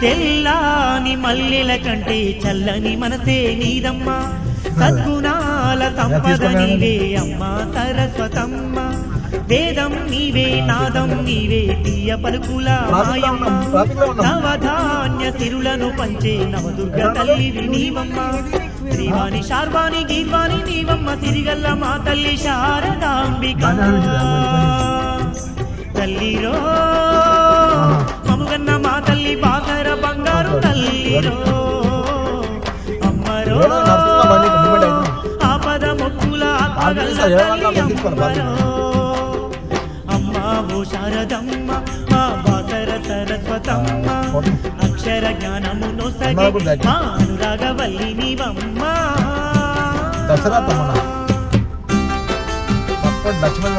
తెల్లాని మల్లెల కంటే చల్లని మనసే నీదమ్మా సద్గుణాల సంపద నీవే అమ్మా సరస్వతమ్మ వేదం నీవే నాదం నీవే తీయ పలుకుల మాయమ్మ నవధాన్య సిరులను పంచే నవదుర్గ తల్లి నీవమ్మ శ్రీవాణి శార్వాణి గీర్వాణి నీవమ్మ సిరిగల్ల మా తల్లి శారదాంబిక తల్లిరో మముగన్న మా తల్లి బాసర బంగారు తల్లిరో అమ్మరో ఆపద మొక్కుల అమ్మా ఓ శారదమ్మ మా బాసర సరస్వతమ్మ అక్షర జ్ఞానము నొసగే మా అనురాగవల్లి నీవమ్మ దసరా తమ్మన లక్ష్మణ్